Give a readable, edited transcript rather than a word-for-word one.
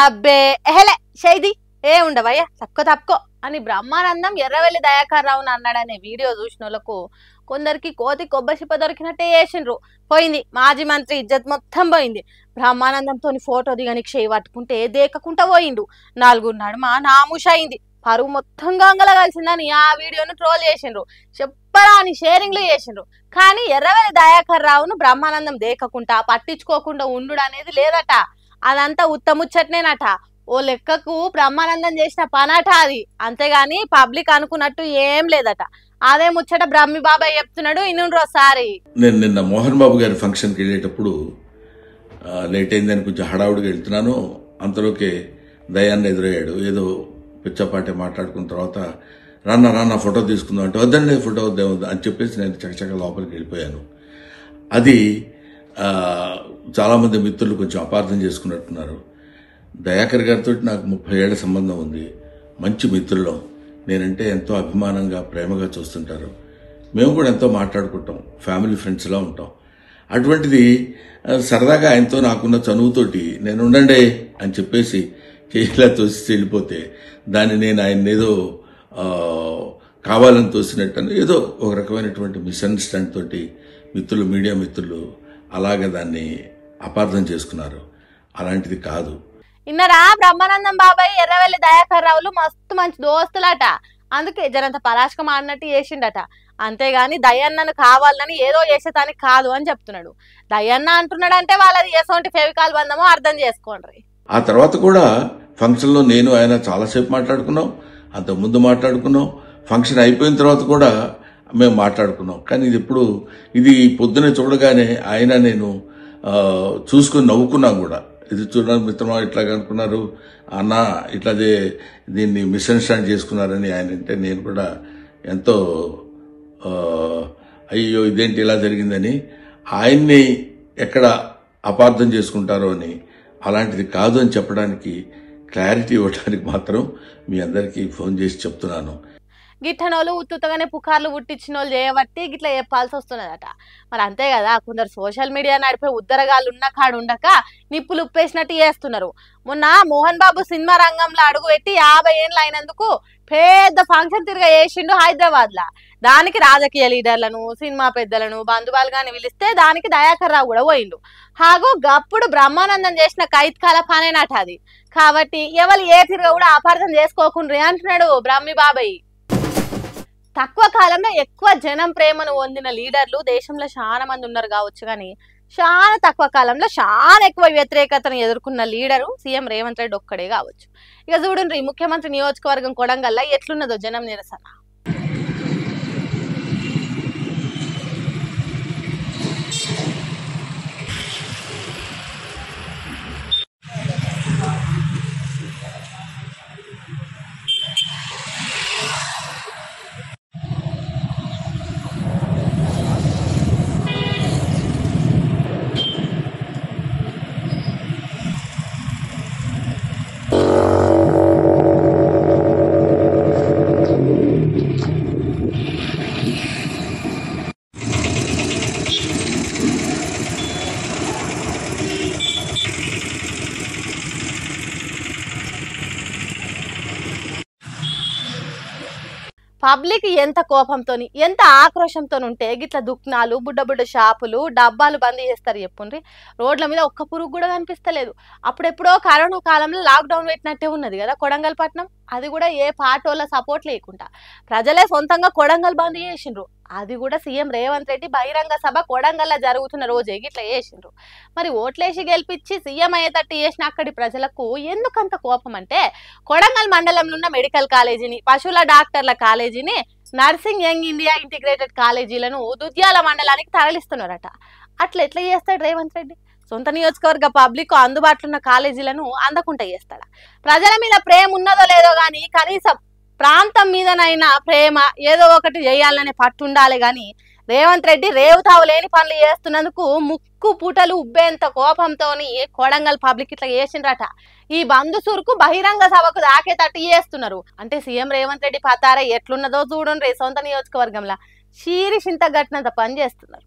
అబ్బే ఎహలే షైది ఏ ఉండవయ్యా తక్కువ అని బ్రహ్మానందం ఎర్రవెల్లి దయాకర్ రావును అన్నాడనే వీడియో చూసిన వాళ్ళకు కొందరికి కోతి కొబ్బరిచిప్ప దొరికినట్టే చేసిండ్రు. పోయింది మాజీ మంత్రి ఇజ్జత్ మొత్తం పోయింది. బ్రహ్మానందంతో ఫోటో దిగనికి చేయి పట్టుకుంటే దేకకుండా పోయిండు. నలుగురు నడుమ నాముష అయింది. పరువు మొత్తం గంగల కలిసిందని ఆ వీడియోను ట్రోల్ చేసిండ్రు. చెప్పరాని షేరింగ్లు చేసిండ్రు. కానీ ఎర్రవెల్లి దయాకర్ రావును బ్రహ్మానందం దేకకుండా పట్టించుకోకుండా ఉండు అనేది లేదట. అదంతా ఉత్తముచ్చట్నేనట. ఓ లెక్కకు బ్రహ్మానందం చేసిన పనట అది. అంతేగాని పబ్లిక్ అనుకున్నట్టు ఏం లేదట. అదే ముచ్చట బ్రహ్మి బాబాయ్ చెప్తున్నాడు. ఇన్నుండ్రోసారి నేను నిన్న మోహన్ బాబు గారి ఫంక్షన్కి వెళ్ళేటప్పుడు లేట్ అయిందని కొంచెం హడావుడిగా వెళ్తున్నాను. అంతలోకే దయాన్ని ఎదురయ్యాడు. ఏదో పిచ్చపాటి మాట్లాడుకున్న తర్వాత రాన్న ఫోటో తీసుకుందాం అంటే వద్దండి ఫోటో వద్దాం అని చెప్పేసి నేను చకచక లోపలికి వెళ్ళిపోయాను. అది చాలామంది మిత్రులు కొంచెం అపార్థం చేసుకున్నట్టున్నారు. దయాకర్ గారితో నాకు 30 ఏళ్ల సంబంధం ఉంది. మంచి మిత్రులం. నేనంటే ఎంతో అభిమానంగా ప్రేమగా చూస్తుంటారు. మేము కూడా ఎంతో మాట్లాడుకుంటాం. ఫ్యామిలీ ఫ్రెండ్స్లా ఉంటాం. అటువంటిది సరదాగా ఆయనతో నాకున్న చనువుతోటి నేను ఉండండి అని చెప్పేసి చేయిలా తోసి వెళ్ళిపోతే దాన్ని నేను ఆయన ఏదో కావాలని తోసినట్టు ఏదో ఒక రకమైనటువంటి మిస్అండర్స్టాండ్ తోటి మిత్రులు, మీడియా మిత్రులు అలాగే దాన్ని అపార్థం చేసుకున్నారు. అలాంటిది కాదు. ఇన్నరా బ్రహ్మానందం బాబాయ్ ఎర్రవెల్లి దయాకర్ రావులు మస్తు మంచి దోస్తులట. అందుకే జరంత పరాశకం ఆడినట్టు చేసిండట. అంతేగాని దయన్నను కావాలని ఏదో చేసేదానికి కాదు అని చెప్తున్నాడు. దయన్న అంటున్నాడంటే వాళ్ళది ఎసోంటి ఫెవికాల్ బంధమో అర్థం చేసుకోండి. ఆ తర్వాత కూడా ఫంక్షన్లో నేను ఆయన చాలాసేపు మాట్లాడుకున్నాం. అంతకుముందు మాట్లాడుకున్నాం. ఫంక్షన్ అయిపోయిన తర్వాత కూడా మేము మాట్లాడుకున్నాం. కానీ ఇది పొద్దునే చూడగానే ఆయన నేను చూసుకుని నవ్వుకున్నాం కూడా. ఇది చూడడానికి మిత్రమా ఇట్లాగా అనుకున్నారు అన్న ఇట్లాదే దీన్ని మిస్అండర్స్టాండ్ చేసుకున్నారని ఆయన అంటే నేను కూడా ఎంతో అయ్యో ఇదేంటి ఇలా జరిగిందని ఆయన్ని ఎక్కడ అపార్థం చేసుకుంటారో అని అలాంటిది కాదు అని చెప్పడానికి క్లారిటీ ఇవ్వడానికి మాత్రం మీ అందరికీ ఫోన్ చేసి చెప్తున్నాను. గిట్టనోళ్ళు ఉత్తుతగానే పుకార్లు పుట్టించిన వాళ్ళు చేయబట్టి గిట్లా చెప్పాల్సి వస్తున్నదట. మరి అంతే కదా, కొందరు సోషల్ మీడియా నడిపే ఉద్దరగాళ్ళు ఉన్న కాడు ఉండక నిప్పులు ఉప్పేసినట్టు చేస్తున్నారు. మొన్న మోహన్ బాబు సినిమా రంగంలో అడుగు పెట్టి 50 ఏళ్ళు అయినందుకు పెద్ద ఫంక్షన్ తిరిగా చేసిండు హైదరాబాద్ లా. దానికి రాజకీయ లీడర్లను, సినిమా పెద్దలను, బంధువులుగాని పిలిస్తే దానికి దయాకర్ రావు కూడా పోయిండు. హాగో గప్పుడు బ్రహ్మానందం చేసిన కైత్కాల పనేనట అది. కాబట్టి ఎవరు ఏ తిరిగా కూడా అపార్థం చేసుకోకుండ్రి అంటున్నాడు బ్రహ్మి బాబాయ్. తక్కువ కాలంలో ఎక్కువ జనం ప్రేమను పొందిన లీడర్లు దేశంలో చాలా మంది ఉన్నారు కావచ్చు. కానీ చాలా తక్కువ కాలంలో చాలా ఎక్కువ వ్యతిరేకతను ఎదుర్కొన్న లీడరు సీఎం రేవంత్ రెడ్డి ఒక్కడే కావచ్చు. ఇక చూడండి ముఖ్యమంత్రి నియోజకవర్గం కొడంగల్లో ఎట్లున్నదో జనం నిరసన. పబ్లిక్ ఎంత కోపంతోని ఎంత ఆక్రోషంతో ఉంటే గిట్ల దుక్నాలు బుడ్డ షాపులు డబ్బాలు బంద్ చేస్తారు చెప్పుండ్రి. రోడ్ల మీద ఒక్క పురుగు కూడా కనిపిస్తలేదు. అప్పుడెప్పుడో కరోనా కాలంలో లాక్డౌన్ పెట్టినట్టే ఉన్నది కదా కొడంగల్ పట్నం. అది కూడా ఏ పార్టీల సపోర్ట్ లేకుండా ప్రజలే సొంతంగా కొడంగల్ బంద్ చేసిండ్రు. అది కూడా సీఎం రేవంత్ రెడ్డి బహిరంగ సభ కొడంగల్లో జరుగుతున్న రోజే గిట్లా చేసిండ్రు. మరి ఓట్లేసి గెలిపించి సీఎం అయ్యేటట్టు చేసిన అక్కడి ప్రజలకు ఎందుకంత కోపం అంటే కొడంగల్ మండలంలో ఉన్న మెడికల్ కాలేజీని, పశువుల డాక్టర్ల కాలేజీని, నర్సింగ్ యంగ్ ఇండియా ఇంటిగ్రేటెడ్ కాలేజీలను దుద్యాల మండలానికి తరలిస్తున్నారట. అట్లా ఎట్లా చేస్తాడు రేవంత్ రెడ్డి? సొంత నియోజకవర్గ పబ్లిక్ అందుబాటులో ఉన్న కాలేజీలను అందకుండా చేస్తాడా? ప్రజల మీద ప్రేమ ఉన్నదో లేదో గానీ కనీసం ప్రాంతం మీదనైనా ప్రేమ ఏదో ఒకటి చేయాలనే పట్టు ఉండాలి. గాని రేవంత్ రెడ్డి రేవుతావు లేని పనులు చేస్తున్నందుకు ముక్కు పూటలు ఉబ్బేంత కోపంతోని కొడంగల్ పబ్లిక్ ఇట్లా చేసిండ్రట. ఈ బంధు సురుకు బహిరంగ సభకు దాకేటట్టు చేస్తున్నారు. అంటే సీఎం రేవంత్ రెడ్డి పతార ఎట్లున్నదో చూడండి. సొంత నియోజకవర్గంలో చీరి చింత గట్టినంత పని చేస్తున్నారు.